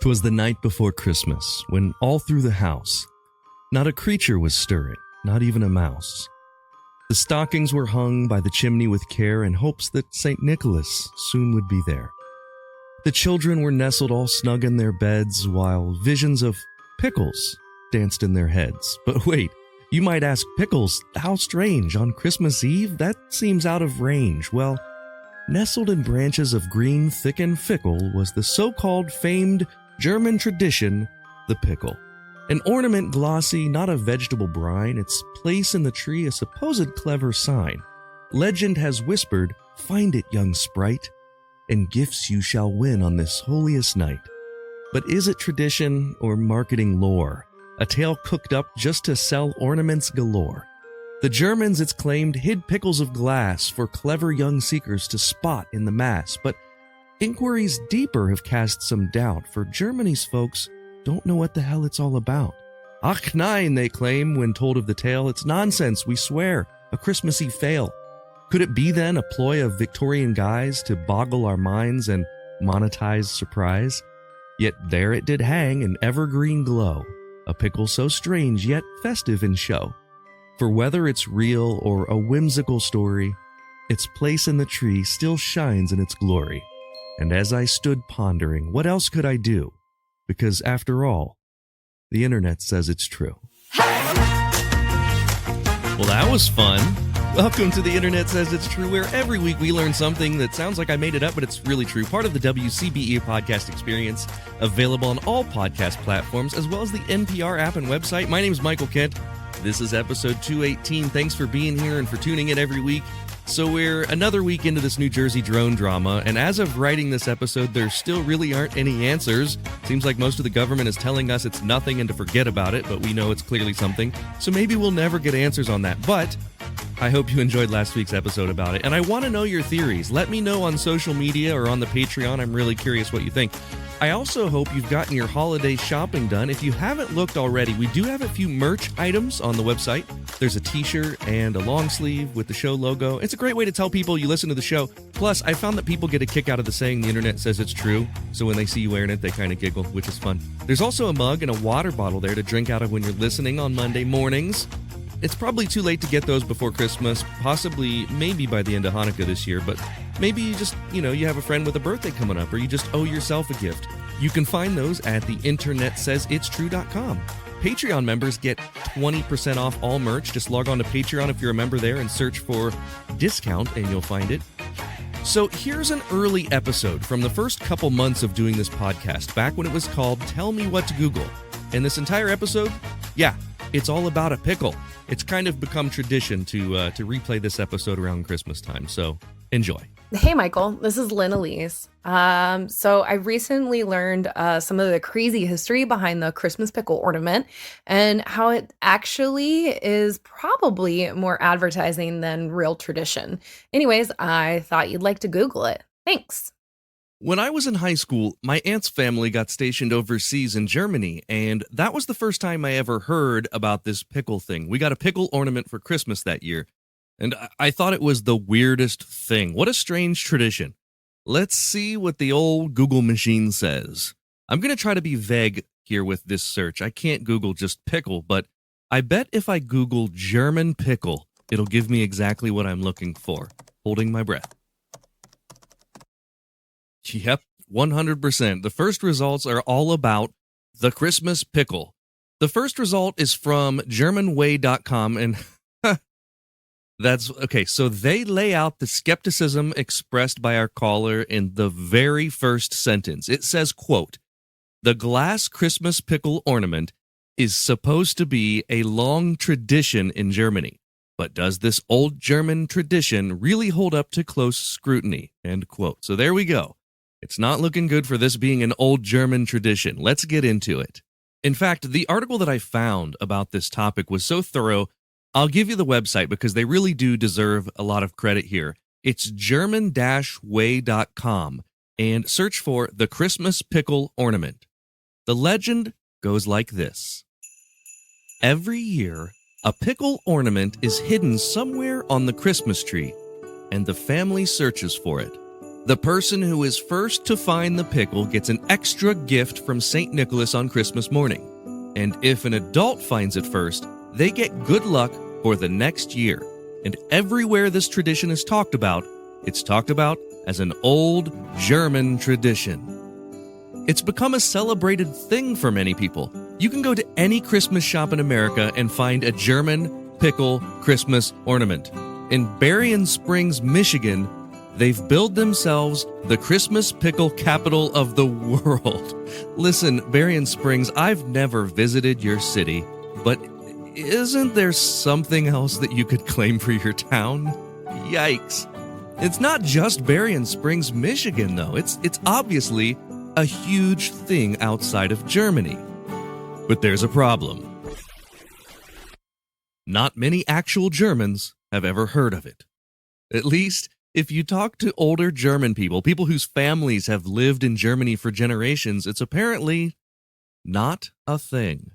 'Twas the night before Christmas, when all through the house, not a creature was stirring, not even a mouse. The stockings were hung by the chimney with care in hopes that St. Nicholas soon would be there. The children were nestled all snug in their beds, while visions of pickles danced in their heads. But wait, you might ask, pickles, how strange, on Christmas Eve? That seems out of range. Well, nestled in branches of green, thick and fickle, was the so-called famed German tradition, the pickle. An ornament glossy, not a vegetable brine, its place in the tree a supposed clever sign. Legend has whispered, find it, young sprite, and gifts you shall win on this holiest night. But is it tradition or marketing lore? A tale cooked up just to sell ornaments galore. The Germans, it's claimed, hid pickles of glass for clever young seekers to spot in the mass. But inquiries deeper have cast some doubt, for Germany's folks don't know what the hell it's all about. Ach nein, they claim when told of the tale. It's nonsense, we swear, a Christmassy fail. Could it be then a ploy of Victorian guys to boggle our minds and monetize surprise? Yet there it did hang in evergreen glow, a pickle so strange yet festive in show. For whether it's real or a whimsical story, its place in the tree still shines in its glory. And as I stood pondering, what else could I do? Because after all, the internet says it's true. Well, that was fun. Welcome to The Internet Says It's True, where every week we learn something that sounds like I made it up, but it's really true. Part of the WCBE podcast experience, available on all podcast platforms, as well as the NPR app and website. My name is Michael Kent. This is episode 218. Thanks for being here and for tuning in every week. So we're another week into this New Jersey drone drama, and as of writing this episode, there still really aren't any answers. Seems like most of the government is telling us it's nothing and to forget about it, but we know it's clearly something. So maybe we'll never get answers on that, but I hope you enjoyed last week's episode about it, and I want to know your theories. Let me know on social media or on the Patreon. I'm really curious what you think. I also hope you've gotten your holiday shopping done. If you haven't looked already, we do have a few merch items on the website. There's a t-shirt and a long sleeve with the show logo. It's a great way to tell people you listen to the show. Plus, I found that people get a kick out of the saying the internet says it's true. So when they see you wearing it, they kind of giggle, which is fun. There's also a mug and a water bottle there to drink out of when you're listening on Monday mornings. It's probably too late to get those before Christmas, possibly maybe by the end of Hanukkah this year, but maybe you just, you have a friend with a birthday coming up, or you just owe yourself a gift. You can find those at theinternetsaysitstrue.com. Patreon members get 20% off all merch. Just log on to Patreon if you're a member there and search for discount and you'll find it. So here's an early episode from the first couple months of doing this podcast, back when it was called Tell Me What to Google. And this entire episode, it's all about a pickle. It's kind of become tradition to replay this episode around Christmas time, so enjoy. Hey, Michael, this is Lynn Elise. So I recently learned some of the crazy history behind the Christmas pickle ornament and how it actually is probably more advertising than real tradition. Anyways, I thought you'd like to Google it. Thanks. When I was in high school, my aunt's family got stationed overseas in Germany, and that was the first time I ever heard about this pickle thing. We got a pickle ornament for Christmas that year, and I thought it was the weirdest thing. What a strange tradition. Let's see what the old Google machine says. I'm going to try to be vague here with this search. I can't Google just pickle, but I bet if I Google German pickle, it'll give me exactly what I'm looking for. Holding my breath. Yep, 100%. The first results are all about the Christmas pickle. The first result is from GermanWay.com, and that's okay. So they lay out the skepticism expressed by our caller in the very first sentence. It says, quote, "The glass Christmas pickle ornament is supposed to be a long tradition in Germany. But does this old German tradition really hold up to close scrutiny?" End quote. So there we go. It's not looking good for this being an old German tradition. Let's get into it. In fact, the article that I found about this topic was so thorough, I'll give you the website because they really do deserve a lot of credit here. It's German-way.com, and search for the Christmas pickle ornament. The legend goes like this. Every year, a pickle ornament is hidden somewhere on the Christmas tree, and the family searches for it. The person who is first to find the pickle gets an extra gift from St. Nicholas on Christmas morning. And if an adult finds it first, they get good luck for the next year. And everywhere this tradition is talked about, it's talked about as an old German tradition. It's become a celebrated thing for many people. You can go to any Christmas shop in America and find a German pickle Christmas ornament. In Berrien Springs, Michigan, they've billed themselves the Christmas pickle capital of the world. Listen, Berrien Springs, I've never visited your city, but isn't there something else that you could claim for your town? Yikes. It's not just Berrien Springs, Michigan, though. It's obviously a huge thing outside of Germany. But there's a problem. Not many actual Germans have ever heard of it. At least, if you talk to older German people whose families have lived in Germany for generations, it's apparently not a thing.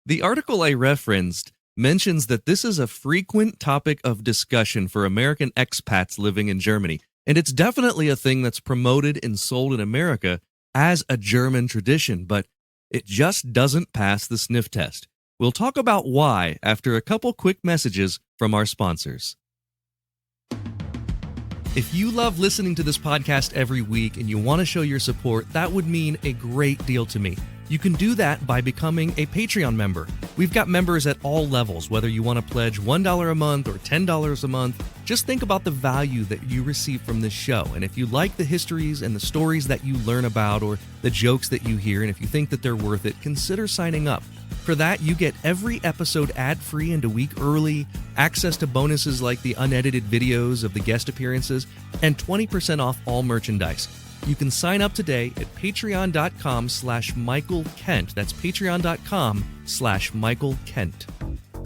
The article I referenced mentions that this is a frequent topic of discussion for American expats living in Germany, and it's definitely a thing that's promoted and sold in America as a German tradition, but it just doesn't pass the sniff test. We'll talk about why after a couple quick messages from our sponsors. If you love listening to this podcast every week and you want to show your support, that would mean a great deal to me. You can do that by becoming a Patreon member. We've got members at all levels, whether you want to pledge $1 a month or $10 a month. Just think about the value that you receive from this show. And if you like the histories and the stories that you learn about or the jokes that you hear, and if you think that they're worth it, consider signing up. For that, you get every episode ad-free and a week early, access to bonuses like the unedited videos of the guest appearances, and 20% off all merchandise. You can sign up today at patreon.com/Michael Kent. That's patreon.com/Michael Kent.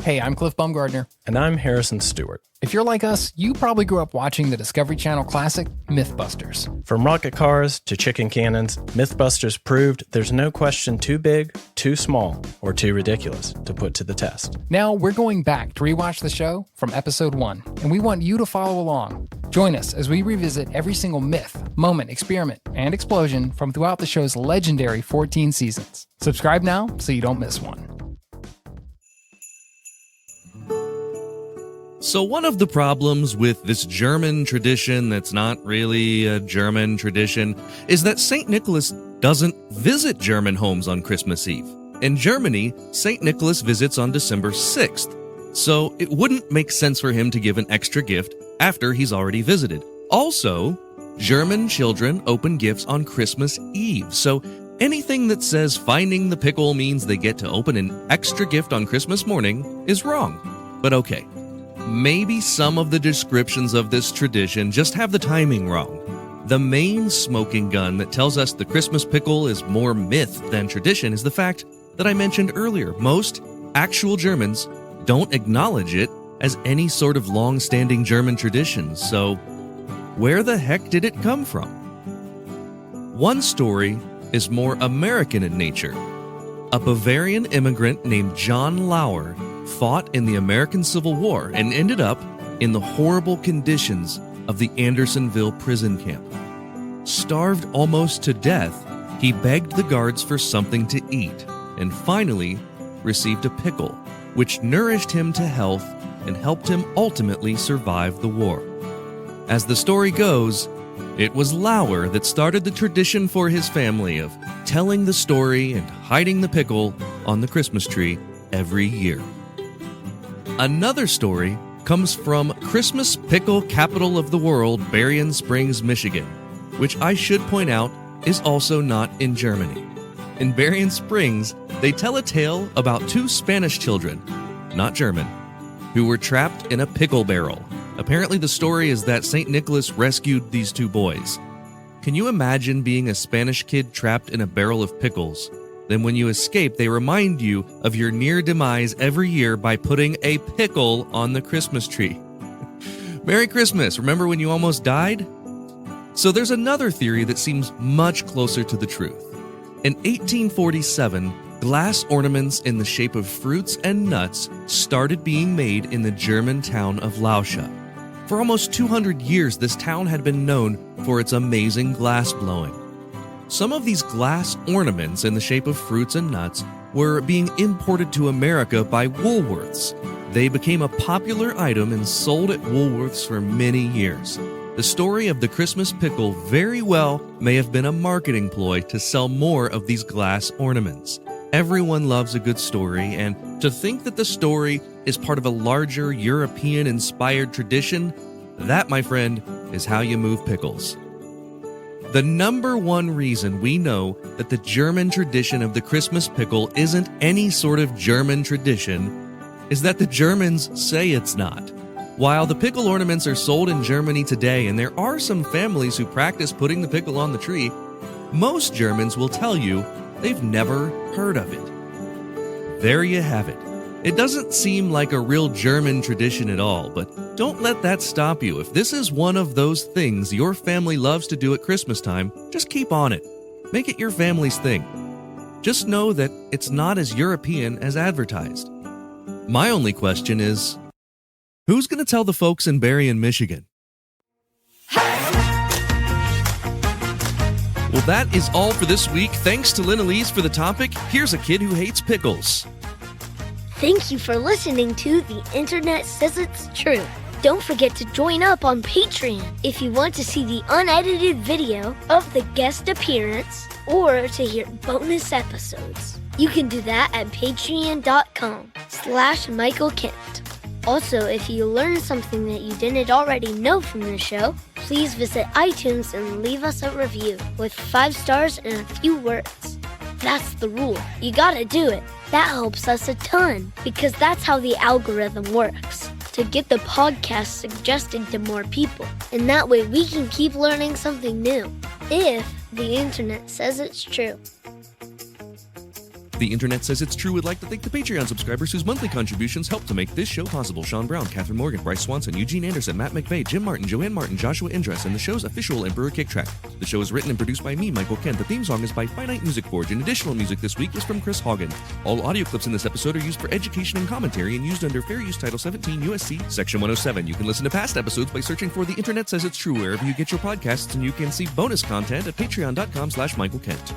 Hey, I'm Cliff Baumgardner. And I'm Harrison Stewart. If you're like us, you probably grew up watching the Discovery Channel classic, Mythbusters. From rocket cars to chicken cannons, Mythbusters proved there's no question too big, too small, or too ridiculous to put to the test. Now we're going back to rewatch the show from episode 1, and we want you to follow along. Join us as we revisit every single myth, moment, experiment, and explosion from throughout the show's legendary 14 seasons. Subscribe now so you don't miss one. So one of the problems with this German tradition that's not really a German tradition is that St. Nicholas doesn't visit German homes on Christmas Eve. In Germany, St. Nicholas visits on December 6th, so it wouldn't make sense for him to give an extra gift after he's already visited. Also, German children open gifts on Christmas Eve, so anything that says finding the pickle means they get to open an extra gift on Christmas morning is wrong. But okay. Maybe some of the descriptions of this tradition just have the timing wrong. The main smoking gun that tells us the Christmas pickle is more myth than tradition is the fact that I mentioned earlier. Most actual Germans don't acknowledge it as any sort of long-standing German tradition, so where the heck did it come from? One story is more American in nature. A Bavarian immigrant named John Lauer fought in the American Civil War and ended up in the horrible conditions of the Andersonville prison camp. Starved almost to death, he begged the guards for something to eat and finally received a pickle, which nourished him to health and helped him ultimately survive the war. As the story goes, it was Lauer that started the tradition for his family of telling the story and hiding the pickle on the Christmas tree every year. Another story comes from Christmas pickle capital of the world, Berrien Springs, Michigan, which I should point out is also not in Germany. In Berrien Springs, they tell a tale about two Spanish children, not German, who were trapped in a pickle barrel. Apparently the story is that St. Nicholas rescued these two boys. Can you imagine being a Spanish kid trapped in a barrel of pickles? Then when you escape, they remind you of your near demise every year by putting a pickle on the Christmas tree. Merry Christmas! Remember when you almost died? So there's another theory that seems much closer to the truth. In 1847, glass ornaments in the shape of fruits and nuts started being made in the German town of Lauscha. For almost 200 years, this town had been known for its amazing glass blowing. Some of these glass ornaments in the shape of fruits and nuts were being imported to America by Woolworths. They became a popular item and sold at Woolworths for many years. The story of the Christmas pickle very well may have been a marketing ploy to sell more of these glass ornaments. Everyone loves a good story, and to think that the story is part of a larger European-inspired tradition, that, my friend, is how you move pickles. The number one reason we know that the German tradition of the Christmas pickle isn't any sort of German tradition is that the Germans say it's not. While the pickle ornaments are sold in Germany today, and there are some families who practice putting the pickle on the tree, most Germans will tell you they've never heard of it. There you have it. It doesn't seem like a real German tradition at all, but don't let that stop you. If this is one of those things your family loves to do at Christmas time, just keep on it. Make it your family's thing. Just know that it's not as European as advertised. My only question is, who's going to tell the folks in Berrien, Michigan? Well, that is all for this week. Thanks to Lynn Elise for the topic. Here's a kid who hates pickles. Thank you for listening to The Internet Says It's True. Don't forget to join up on Patreon if you want to see the unedited video of the guest appearance or to hear bonus episodes. You can do that at patreon.com/Michael Kent. Also, if you learned something that you didn't already know from the show, please visit iTunes and leave us a review with 5 stars and a few words. That's the rule. You gotta do it. That helps us a ton because that's how the algorithm works, to get the podcast suggested to more people. And that way we can keep learning something new, if the internet says it's true. The Internet Says It's True would like to thank the Patreon subscribers whose monthly contributions help to make this show possible. Sean Brown, Catherine Morgan, Bryce Swanson, Eugene Anderson, Matt McVeigh, Jim Martin, Joanne Martin, Joshua Indress, and the show's official Emperor Kick Track. The show is written and produced by me, Michael Kent. The theme song is by Finite Music Forge, and additional music this week is from Chris Haugen. All audio clips in this episode are used for education and commentary and used under Fair Use Title 17 U.S.C. Section 107. You can listen to past episodes by searching for The Internet Says It's True wherever you get your podcasts, and you can see bonus content at patreon.com/Michael Kent.